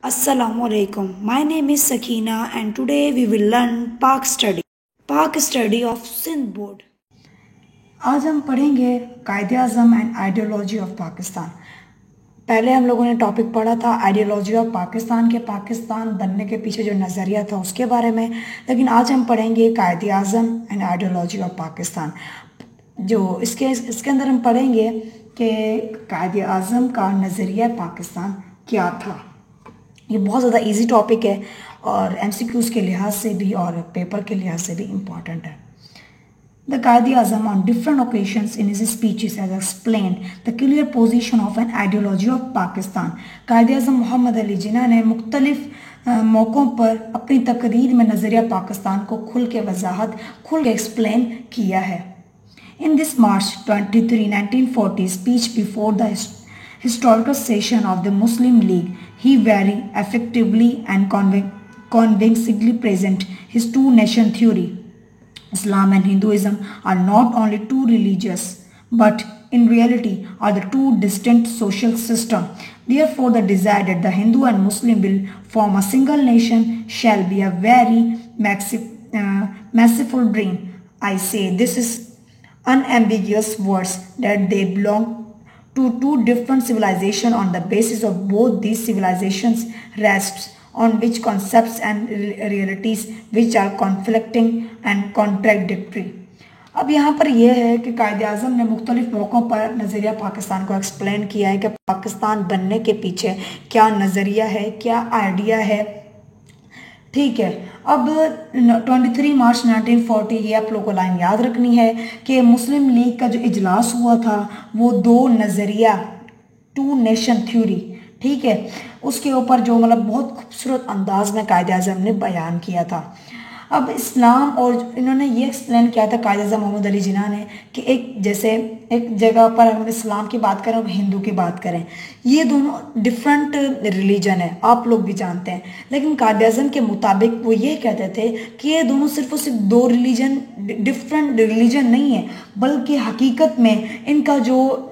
Assalamualaikum. My name is Sakina and today we will learn Pak study of Sindh board. आज हम पढ़ेंगे कायदे आज़म and ideology of Pakistan. पहले हम लोगों ने टॉपिक पढ़ा था आइडियोलॉजी ऑफ पाकिस्तान के पाकिस्तान बनने के पीछे जो नज़रिया था उसके बारे में, लेकिन आज हम पढ़ेंगे कायदे आज़म एंड आइडियोलॉजी ऑफ पाकिस्तान। जो इसके अंदर हम पढ़ेंगे कि कायदे आज़म का नज़रिया पाकिस्तान क्या था। ये बहुत ज़्यादा इजी टॉपिक है और एमसीक्यूज़ के लिहाज से भी और पेपर के लिहाज से भी इम्पॉर्टेंट है। The Qaid-e-Azam on different occasions in his speeches has explained the clear position of an ideology of Pakistan. Quaid-e-Azam Mohammad Ali Jinnah ने मुख्तलिफ मौक़ों पर अपनी तकरीर में नज़रिया पाकिस्तान को खुल के एक्सप्लेन किया है। In this March 23, 1940 speech before the historical session of the Muslim League, he very effectively and convincingly present his two-nation theory. Islam and Hinduism are not only two religions, but in reality are the two distinct social systems. Therefore, the desire that the Hindu and Muslim will form a single nation shall be a very masterful dream. I say this is unambiguous words that they belong to two different civilizations. On the basis of both these civilizations rests on which concepts and realities which are conflicting and contradictory. अब यहाँ पर यह है कि कायद-ए-आज़म ने मुख्तलिफ मौक़ों पर नज़रिया पाकिस्तान को एक्सप्लेन किया है कि पाकिस्तान बनने के पीछे क्या नज़रिया है, क्या आइडिया है। ठीक है, अब 23 मार्च 1940 ये आप लोगों को लाइन याद रखनी है कि मुस्लिम लीग का जो इजलास हुआ था वो दो नज़रिया टू नेशन थ्योरी, ठीक है, उसके ऊपर जो मतलब बहुत खूबसूरत अंदाज में कायद-ए-आज़म ने बयान किया था। अब इस्लाम और इन्होंने ये एक्सप्लेन किया था कायद-ए-आज़म मोहम्मद अली जिन्ना ने कि एक जगह पर हम इस्लाम की बात करें और हिंदू की बात करें, ये दोनों डिफरेंट रिलीजन है, आप लोग भी जानते हैं, लेकिन कायद-ए-आज़म के मुताबिक वो ये कहते थे कि ये दोनों सिर्फ और सिर्फ दो डिफरेंट रिलीजन नहीं है, बल्कि हकीकत में इनका जो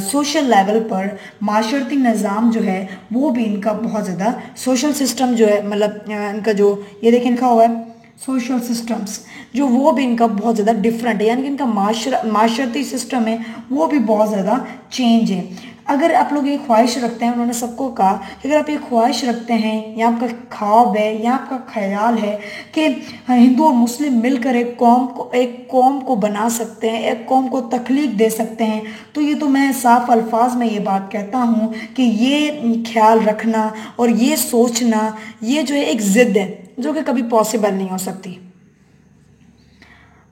सोशल लेवल पर माशरती निज़ाम जो है वो भी इनका बहुत ज़्यादा सोशल सिस्टम जो है, मतलब इनका जो ये देखें लिखा हुआ है सोशल सिस्टम्स, जो वो भी इनका बहुत ज़्यादा डिफरेंट है, यानी कि इनका माशरती सिस्टम है वो भी बहुत ज़्यादा चेंज है। अगर आप लोग ये ख्वाहिश रखते हैं, उन्होंने सबको कहा कि अगर आप ये ख्वाहिश रखते हैं या आपका ख्वाब है या आपका ख्याल है कि हिंदू और मुस्लिम मिलकर एक कौम को बना सकते हैं, एक कौम को तख्लीक दे सकते हैं, तो ये तो मैं साफ अल्फाज में ये बात कहता हूँ कि ये ख्याल रखना और ये सोचना ये जो है एक ज़िद है जो कि कभी पॉसिबल नहीं हो सकती।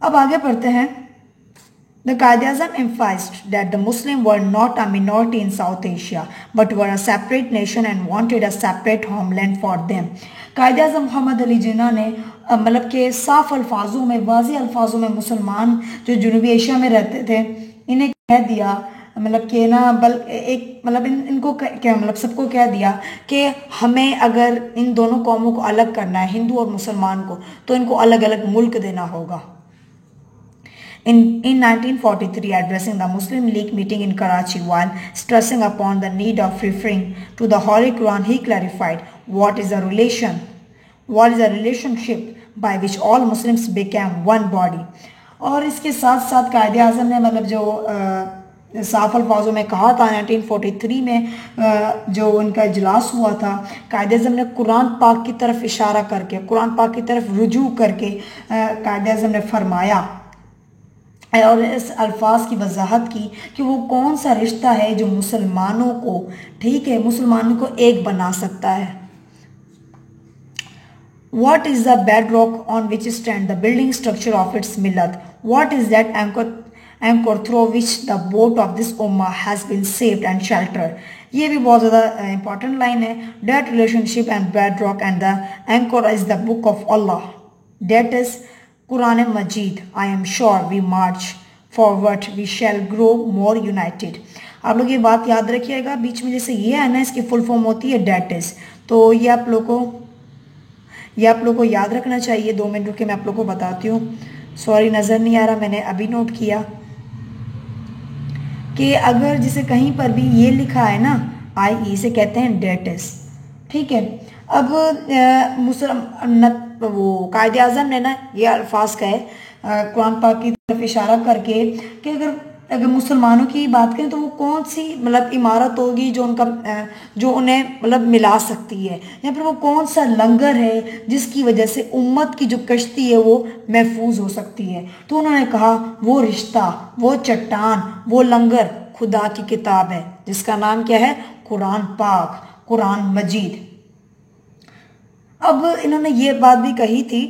अब आगे पढ़ते हैं। The Qaid-e-Azam emphasized that the Muslims were not a minority in South Asia, but were a separate nation and wanted a separate homeland for them. Quaid-e-Azam Mohammad Ali Jinnah ने मतलब के साफ अल्फाजों में, वाज़े अल्फाजों में मुसलमान जो जनूबी एशिया में रहते थे इन्हें कह दिया, मतलब कि ना इनको क्या मतलब सबको कह दिया कि हमें अगर इन दोनों कौमों को अलग करना है, हिंदू और मुसलमान को, तो इनको अलग अलग मुल्क देना होगा। In 1943, addressing the Muslim League meeting in Karachi while stressing upon the need of referring to the Holy Quran, he clarified what is the relationship by which all Muslims became one body. और इसके साथ साथ कायद-ए-आज़म ने मतलब जो साफ अल्फाजों में कहा था 1943 में जो उनका इजलास हुआ था, कायद-ए-आज़म ने कुरान पाक की तरफ इशारा करके, कुरान पाक की तरफ रुजू करके कायद-ए-आज़म ने फरमाया और इस अल्फाज की वजाहत की कि वो कौन सा रिश्ता है जो मुसलमानों को, ठीक है, मुसलमानों को एक बना सकता है। What is the bedrock on which stand the building structure of its millat? What is that anchor through which the boat of this ummah has been saved and sheltered? ये भी बहुत ज़्यादा important लाइन है। That relationship and bedrock and the anchor is the book of Allah. That is Quran Majid. I am sure we march forward, we shall grow more united. आप लोग ये बात याद रखिएगा, बीच में जैसे ये है ना, इसकी फुल फॉर्म होती है डेट इज, तो ये आप लोग को याद रखना चाहिए। 2 मिनट रुके, मैं आप लोग को बताती हूँ। सॉरी नज़र नहीं आ रहा, मैंने अभी नोट किया कि अगर जैसे कहीं पर भी ये लिखा है ना, आई, इसे कहते हैं डेट इज, ठीक है। अब वो कायदे आज़म ने ना ये अल्फाज कहे कुरान पाक की तरफ इशारा करके कि अगर अगर मुसलमानों की बात करें तो वो कौन सी मतलब इमारत होगी जो उनका जो उन्हें मतलब मिला सकती है, या फिर वो कौन सा लंगर है जिसकी वजह से उम्मत की जो कश्ती है वो महफूज हो सकती है। तो उन्होंने कहा वो रिश्ता, वो चट्टान, वो लंगर खुदा की किताब है जिसका नाम क्या है, कुरान पाक, कुरान मजीद। अब इन्होंने ये बात भी कही थी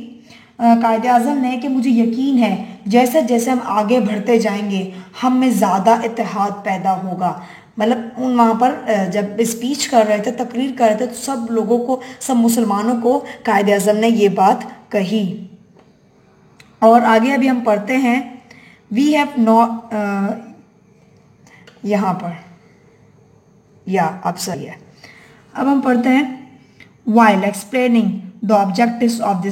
कायदे आज़म ने कि मुझे यकीन है जैसे जैसे हम आगे बढ़ते जाएंगे हम में ज़्यादा इत्तेहाद पैदा होगा। मतलब उन वहाँ पर जब स्पीच कर रहे थे, तकरीर कर रहे थे, तो सब लोगों को, सब मुसलमानों को कायदे आज़म ने ये बात कही। और आगे अभी हम पढ़ते हैं, वी हैव नॉट, यहाँ पर या अब सही है। अब हम पढ़ते हैं, while explaining the objectives of the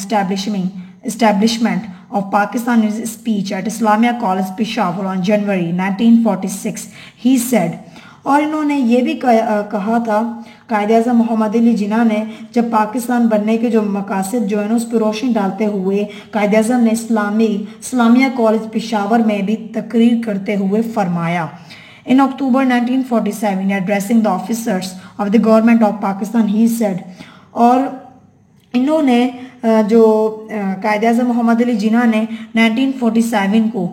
establishment of Pakistan in his speech at Islamia College Peshawar on January 1946, he said, और इन्होंने ये भी कहा था कायदे आज़म मोहम्मद अली जिन्ना ने, जब पाकिस्तान बनने के जो मकासद जो है ना उस पर रोशनी डालते हुए कायदे आज़म ने इस्लामिया कॉलेज पेशावर में भी तकरीर करते हुए फरमाया। In October 1947, addressing the officers of the government of Pakistan, he said, और इन्होंने जो कायदे आज़म मोहम्मद अली जिन्ना ने 1947 को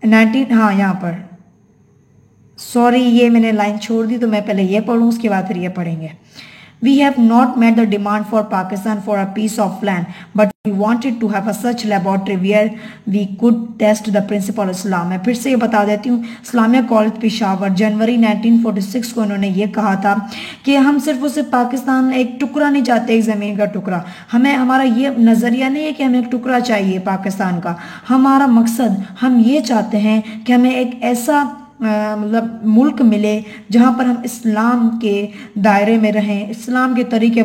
यहाँ पर सॉरी ये मैंने लाइन छोड़ दी, तो मैं पहले ये पढ़ूँ उसके बाद फिर ये पढ़ेंगे। We have not met the demand for Pakistan for a piece of land, but we wanted to have a such laboratory where we could test the principle of Islam। मैं फिर से ये बता देती हूँ, इस्लामिया कॉलेज पेशावर जनवरी 1946 को इन्होंने ये कहा था कि हम सिर्फ और सिर्फ पाकिस्तान एक टुकड़ा नहीं चाहते, एक ज़मीन का टुकड़ा, हमें हमारा ये नज़रिया नहीं है कि हमें एक टुकड़ा चाहिए पाकिस्तान का। हमारा मकसद, हम ये चाहते हैं कि हमें एक ऐसा मतलब मुल्क मिले जहाँ पर हम इस्लाम के दायरे में रहें, इस्लाम के तरीके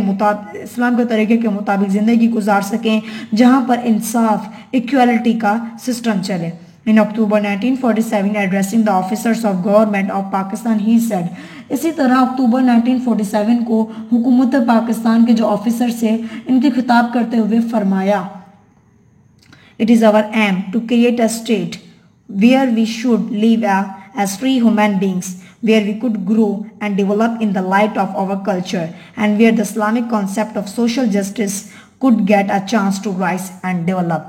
के मुताबिक ज़िंदगी गुजार सकें, जहाँ पर इंसाफ, इक्वालिटी का सिस्टम चले। इन अक्टूबर 1947 addressing the officers of government of Pakistan he said, इसी तरह अक्टूबर 1947 को हुकूमत पाकिस्तान के जो ऑफिसर थे इनके खिताब करते हुए फरमाया, it is our aim to create a state where we should live as free human beings, where we could grow and develop in the light of our culture, and where the Islamic concept of social justice could get a chance to rise and develop।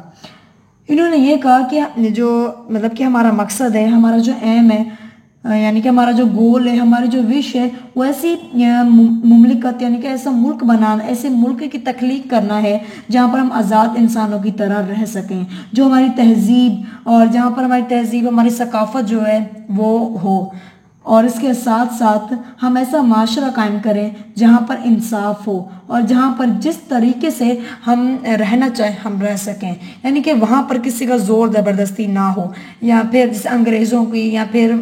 इन्होंने ये कहा कि जो मतलब कि हमारा मकसद है, हमारा जो एम है, यानी कि हमारा जो गोल है, हमारी जो विश है, वो ऐसी मुमलिकत यानी कि ऐसा मुल्क बनाना, ऐसे मुल्क की तख्लीक करना है जहाँ पर हम आज़ाद इंसानों की तरह रह सकें, जो हमारी तहजीब और जहाँ पर हमारी तहजीब, हमारी सकाफ़त जो है वो हो, और इसके साथ साथ हम ऐसा माशरा कायम करें जहाँ पर इंसाफ हो और जहाँ पर जिस तरीके से हम रहना चाहें हम रह सकें, यानी कि वहाँ पर किसी का ज़ोर ज़बरदस्ती ना हो, या फिर जैसे अंग्रेज़ों की या फिर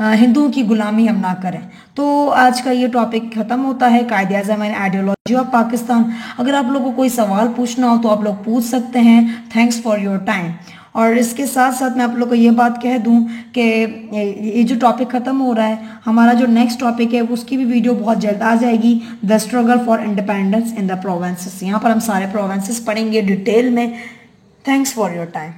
हिंदुओं की गुलामी हम ना करें। तो आज का ये टॉपिक ख़त्म होता है, कायदे आज़म एंड आइडियोलॉजी ऑफ पाकिस्तान। अगर आप लोगों को कोई सवाल पूछना हो तो आप लोग पूछ सकते हैं। Thanks for your time. और इसके साथ साथ मैं आप लोग को ये बात कह दूं कि ये जो टॉपिक ख़त्म हो रहा है, हमारा जो नेक्स्ट टॉपिक है उसकी भी वीडियो बहुत जल्द आ जाएगी, the struggle for independence in the provinces. यहाँ पर हम सारे प्रोविंसेस पढ़ेंगे डिटेल में। Thanks for your time.